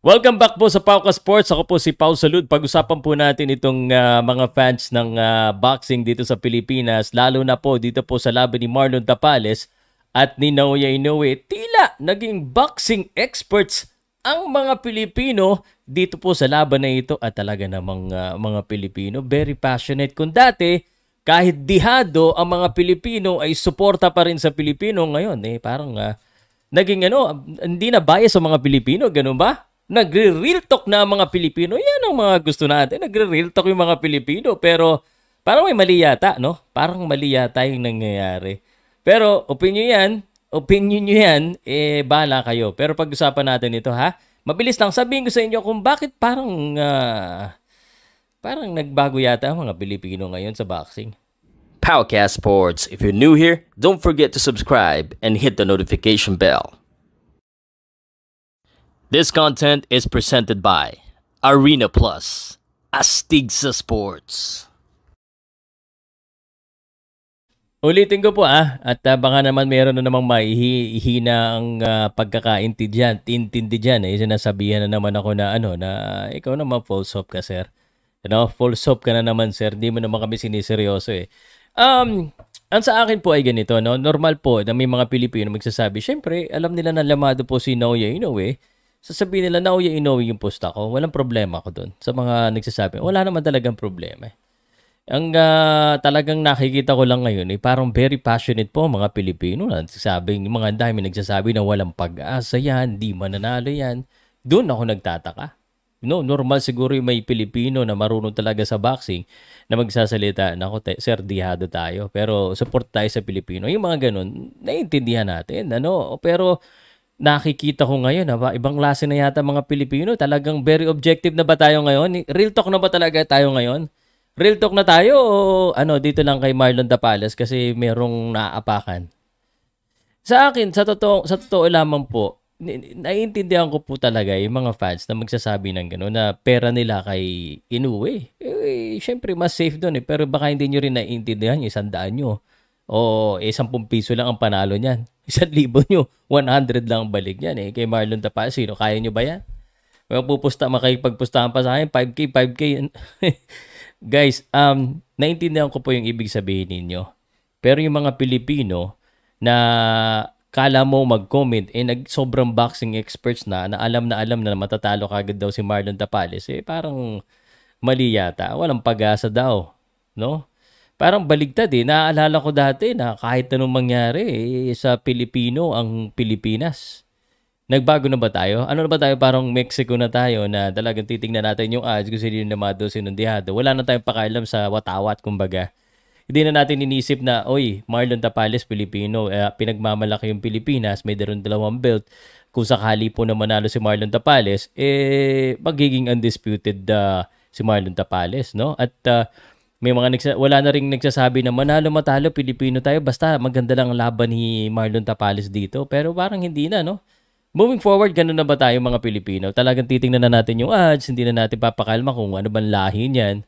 Welcome back po sa Pauka Sports. Ako po si Pau Salud. Pag-usapan po natin itong mga fans ng boxing dito sa Pilipinas, lalo na po dito po sa laban ni Marlon Tapales at ni Naoya Inoue. Tila naging boxing experts ang mga Pilipino dito po sa laban na ito at talaga namang mga Pilipino very passionate. Kung dati kahit dihado ang mga Pilipino ay suporta pa rin sa Pilipino, ngayon parang naging hindi na bias ang mga Pilipino, ganun ba? Nagre-real talk na ang mga Pilipino. Yan ang mga gusto natin. Nagre-real talk yung mga Pilipino. Pero parang may mali yata, no? Parang mali yata yung nangyayari. Pero opinion nyo yan, bahala kayo. Pero pag-usapan natin ito, ha? Mabilis lang, sabihin ko sa inyo kung bakit parang nagbago yata ang mga Pilipino ngayon sa boxing. Powcast Sports. If you're new here, don't forget to subscribe and hit the notification bell. This content is presented by Arena Plus, Astig sa Sports. Ulitin ko po at baka naman meron na namang maihihina ang pagkakaintindi dyan. Sinasabihan na naman ako na na ikaw naman false hope ka, sir. False hope ka na naman, sir. Hindi mo naman kami siniseryoso Ang sa akin po ay ganito, no? Normal po na may mga Pilipino magsasabi, syempre, alam nila na lamado po si Naoya Inoue. Sasabihin nila, Naoya Inoue yung post ako. Walang problema ako doon. Sa mga nagsasabi, wala naman talagang problema. Ang talagang nakikita ko lang ngayon, parang very passionate po mga Pilipino. Mga dami nagsasabi na walang pag-asa yan, di mananalo yan. Doon ako nagtataka. Normal siguro yung may Pilipino na marunong talaga sa boxing na magsasalita, nako, sir, dihado tayo. Pero support tayo sa Pilipino. Yung mga ganun, naiintindihan natin. Pero nakikita ko ngayon, ibang klase na yata mga Pilipino. Talagang very objective na ba tayo ngayon? Real talk na ba talaga tayo ngayon? Real talk na tayo o dito lang kay Marlon Tapales kasi merong naaapakan? Sa akin, sa totoo lamang po, naiintindihan ko po talaga yung mga fans na magsasabi ng gano'n na pera nila kay Inoue. Syempre, mas safe doon pero baka hindi nyo rin naiintindihan yung 100 nyo. O 10 piso lang ang panalo niyan. 1,000 nyo, 100 lang ang balik niyan kay Marlon Tapales. Sino, kaya nyo ba yan? Makipagpustahan pa sa akin, 5K. Guys, naiintindihan ko po yung ibig sabihin ninyo. Pero yung mga Pilipino na kala mo mag-comment, sobrang boxing experts na alam na matatalo kagad daw si Marlon Tapales, parang mali yata. Walang pag-asa daw, no? Parang baligtad Naalala ko dati na kahit anong mangyari sa Pilipino ang Pilipinas. Nagbago na ba tayo? Ano na ba tayo? Parang Mexico na tayo na talagang titingnan natin yung odds kung sino yung namado, sino dihado. Wala na tayong pakialam sa watawat, kumbaga. Hindi na natin inisip na, Marlon Tapales, Pilipino, pinagmamalaki yung Pilipinas, may daron 2 belt. Kung sakali po na manalo si Marlon Tapales, magiging undisputed si Marlon Tapales, no? At may wala na ring nagsasabi na matalo, Pilipino tayo, basta maganda lang ang laban ni Marlon Tapales dito. Pero parang hindi na, no? Moving forward, ganun na ba tayo mga Pilipino? Talagang titingnan na natin yung odds, hindi na natin papakalma kung ano bang lahi niyan.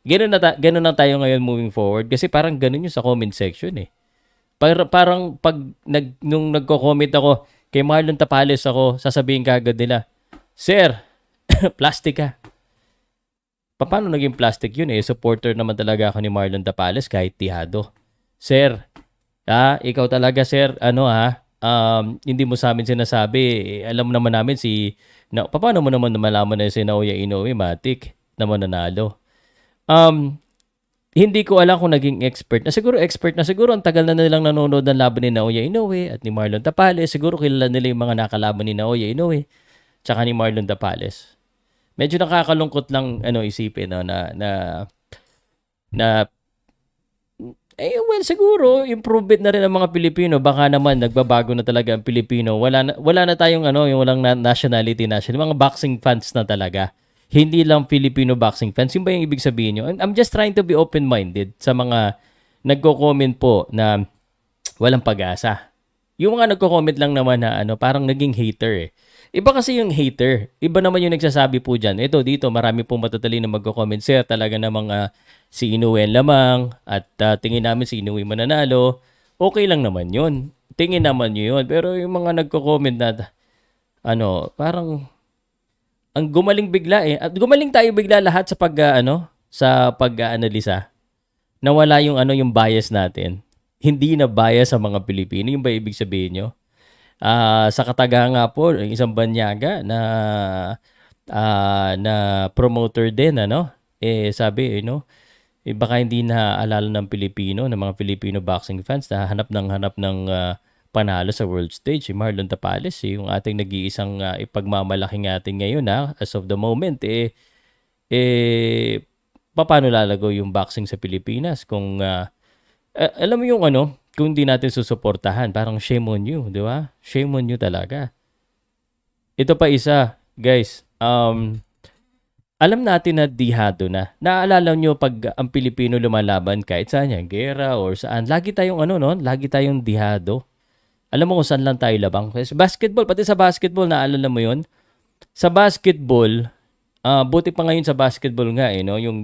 Ganun na tayo ngayon moving forward kasi parang ganun yung sa comment section Parang nung nagko-comment ako kay Marlon Tapales ako, sasabihin kagad nila, sir, plastic ka. Paano naging plastic yun Supporter naman talaga ako ni Marlon Tapales kahit tihado. Sir, ikaw talaga sir, hindi mo sa amin sinasabi, alam naman namin paano mo naman malaman na si Naoya Inoue matik na mananalo? Hindi ko alam kung naging expert na. Siguro ang tagal na nilang nanonood ng laban ni Naoya Inoue at ni Marlon Tapales. Siguro kilala nila yung mga nakalaban ni Naoya Inoue tsaka ni Marlon Tapales. Medyo nakakalungkot lang isipin well, siguro improvement na rin ang mga Pilipino. Baka naman nagbabago na talaga ang Pilipino. Wala na tayong yung walang nationality. Mga boxing fans na talaga. Hindi lang Filipino boxing fans. Yung ba yung ibig sabihin nyo? I'm just trying to be open-minded sa mga nagko-comment po na walang pag-asa. Yung mga nagko-comment lang naman na parang naging hater Iba kasi yung hater. Iba naman yung nagsasabi po dyan. Dito, marami pong matatalino na magko-comment, sir. Talaga namang si Inoue lamang at tingin namin si Inoue mananalo. Okay lang naman yun. Tingin naman nyo yun. Pero yung mga nagko-comment na parang ang gumaling bigla eh. At gumaling tayo bigla lahat sa sa pag-aanalisa. Nawala yung yung bias natin. Hindi na bias sa mga Pilipino. Yung ba ibig sabihin nyo? Sa Kataga nga po, isang banyaga na promoter din, sabi, baka hindi na alala ng mga Filipino boxing fans na hanap ng panalo sa world stage. Si Marlon Tapales, yung ating nag-iisang ipagmamalaki natin ngayon, as of the moment, paano lalago yung boxing sa Pilipinas kung alam mo yung kung hindi natin susuportahan, parang shame on you, di ba? Shame on you talaga. Ito pa isa, guys. Alam natin na dihado na. Naalala nyo pag ang Pilipino lumalaban kahit saan yan, gera or saan, lagi tayong lagi tayong dihado. Alam mo kung saan lang tayo labang. Kasi basketball, pati sa basketball, naalala mo yun? Sa basketball, buti pa ngayon sa basketball nga yung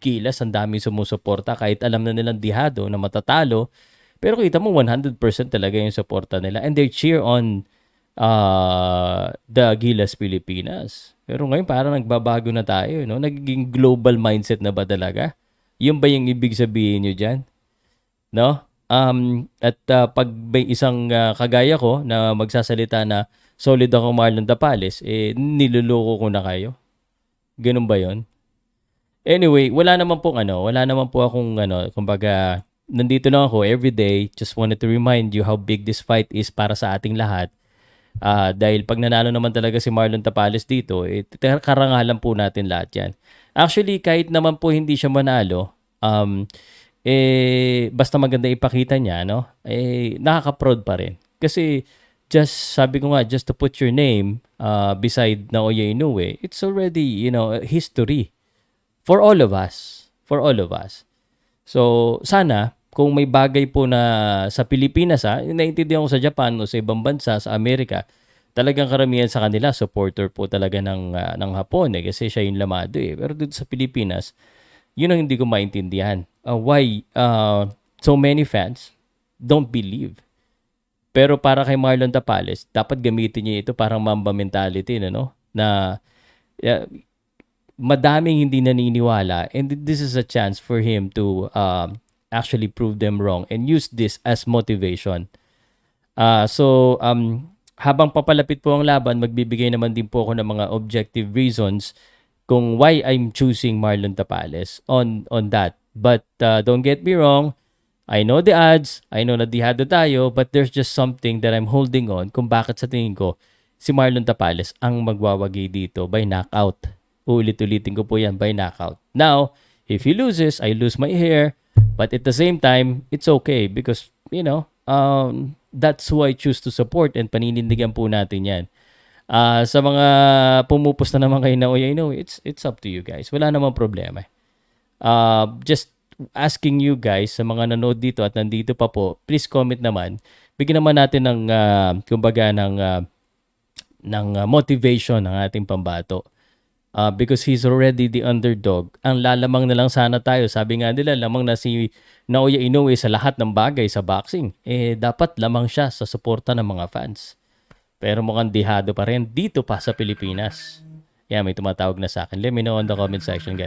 Gilas, ang daming sumusuporta kahit alam na nilang dihado na matatalo. Pero kita mo 100% talaga yung suporta nila. And they cheer on the Gilas Pilipinas. Pero ngayon parang nagbabago na tayo, Nagiging global mindset na ba talaga? Yun ba yung ibig sabihin nyo dyan? No? Pag may isang kagaya ko na magsasalita na solid ako Marlon Tapales, niluloko ko na kayo. Ganun ba yon? Anyway, wala naman po akong kumbaga, nandito lang ako everyday. Just wanted to remind you how big this fight is para sa ating lahat. Dahil pag nanalo naman talaga si Marlon Tapales dito, karangalan po natin lahat yan. Actually, kahit naman po hindi siya manalo, basta maganda ipakita niya, nakaka-proud pa rin. Kasi, sabi ko nga, just to put your name beside Naoya Inoue, it's already, history for all of us. For all of us. So, sana, kung may bagay po na sa Pilipinas, naiintindihan ko sa Japan o sa ibang bansa, sa Amerika, talagang karamihan sa kanila, supporter po talaga ng Hapon kasi siya yung lamado eh. Pero dito sa Pilipinas, yun ang hindi ko maintindihan. Why so many fans don't believe. Pero para kay Marlon Tapales, dapat gamitin niya ito parang Mamba mentality, na madaming hindi naniniwala and this is a chance for him to actually prove them wrong and use this as motivation. Habang papalapit po ang laban, magbibigay naman din po ako ng mga objective reasons kung why I'm choosing Marlon Tapales on that. But don't get me wrong, I know the odds, I know na dihado tayo, but there's just something that I'm holding on kung bakit sa tingin ko si Marlon Tapales ang magwawagi dito by knockout. Ulit-ulitin ko po yan, by knockout. Now, if he loses, I lose my hair. But at the same time, it's okay because, that's who I choose to support and paninindigan po natin yan. Sa mga pumupusta naman kayo na, it's up to you guys. Wala namang problema. Just asking you guys, sa mga nanood dito at nandito pa po, please comment naman. Bigyan naman natin ng, motivation ng ating pambato. Because he's already the underdog. Ang lalamang na lang sana tayo. Sabi nga nila, lamang na si Naoya Inoue sa lahat ng bagay sa boxing. Dapat lamang siya sa suporta ng mga fans. Pero mukhang dihado pa rin dito pa sa Pilipinas. May tumatawag na sa akin. Let me know on the comment section, guys.